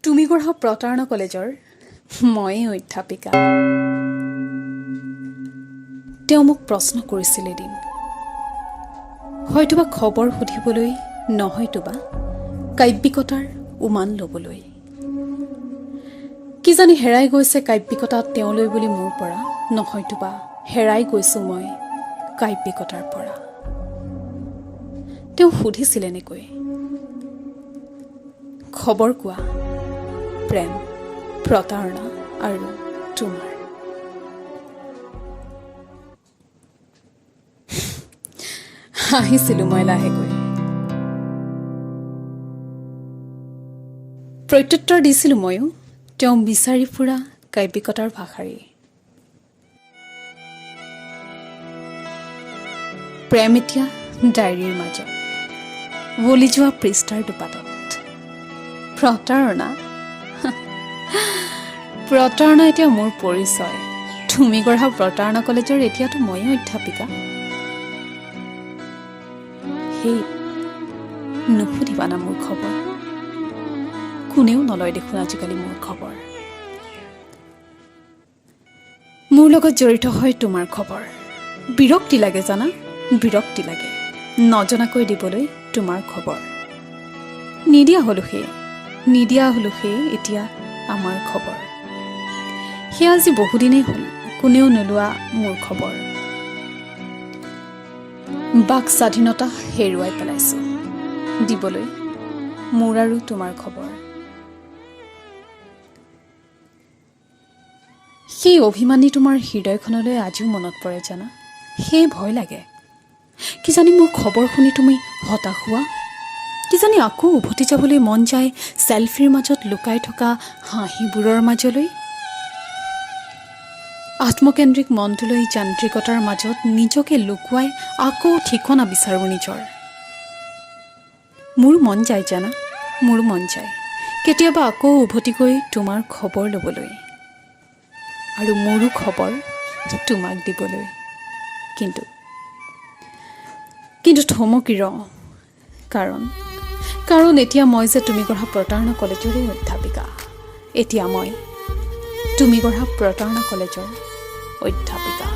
তুমি গঢ়া প্ৰতাৰণা কলেজৰ মই অধ্যাপিকা। তেওঁ মোক প্ৰশ্ন কৰিছিল এদিন, হয়তোবা খবৰ সুধিবলৈ, নহয়তোবা কাব্যিকতাৰ উমান ল'বলৈ। কি জানি হেৰাই গৈছে কাব্যিকতা তেওঁলৈ বুলি মোৰ পৰা, নহয়তোবা হেৰাই গৈছোঁ মই কাব্যিকতাৰ পৰা। তেওঁ সুধিছিল এনেকৈ, খবৰ কোৱা প্ৰেম, প্ৰতাৰণা আৰু তোমাৰ। হাঁহিছিলোঁ মই লাহেকৈ। প্ৰত্যুত্তৰ দিছিলোঁ ময়ো তেওঁ বিচাৰি ফুৰা কাব্যিকতাৰ ভাষাৰেই। প্ৰেম এতিয়া ডায়েৰীৰ মাজত বলি যোৱা পৃষ্ঠাৰ দুপাতত। প্ৰতাৰণা প্ৰতাৰণা এতিয়া মোৰ পৰিচয়। তুমি গঢ়া প্ৰতাৰণা কলেজৰ এতিয়াতো ময়ে অধ্যাপিকা। সেই নুসুধিবা না মোৰ খবৰ, কোনেও নলয় দেখোন আজিকালি মোৰ খবৰ। মোৰ লগত জড়িত হয় তোমাৰ খবৰ। বিৰক্তি লাগে জানা, বিৰক্তি লাগে নজনাকৈ দিবলৈ তোমাৰ খবৰ। নিদিয়া হলো সেই এতিয়া আমাৰ খবৰ। সেয়া আজি বহুদিনেই হ'ল কোনেও নোলোৱা মোৰ খবৰ। বাক স্বাধীনতা হেৰুৱাই পেলাইছোঁ দিবলৈ মোৰ আৰু তোমাৰ খবৰ। সেই অভিমানী তোমাৰ হৃদয়খনলৈ আজিও মনত পৰে জানা, সেই ভয় লাগে। কিজানি মোৰ খবৰ শুনি তুমি হতাশ হোৱা, কিজানি আকৌ উভতি যাবলৈ মন যায় চেলফিৰ মাজত লুকাই থকা হাঁহিবোৰৰ মাজলৈ। আত্মকেন্দ্ৰিক মনটোলৈ যান্ত্ৰিকতাৰ মাজত নিজকে লুকুৱাই আকৌ ঠিকনা বিচাৰোঁ নিজৰ। মোৰ মন যায় জানা, মোৰ মন যায় কেতিয়াবা আকৌ উভতি গৈ তোমাৰ খবৰ ল'বলৈ আৰু মোৰো খবৰ তোমাক দিবলৈ। কিন্তু থমকি ৰওঁ, কাৰণ এতিয়া মই যে তুমি গঢ়া প্ৰতাৰণা কলেজৰে অধ্যাপিকা। এতিয়া মই তুমি গঢ়া প্ৰতাৰণা কলেজৰ অধ্যাপিকা।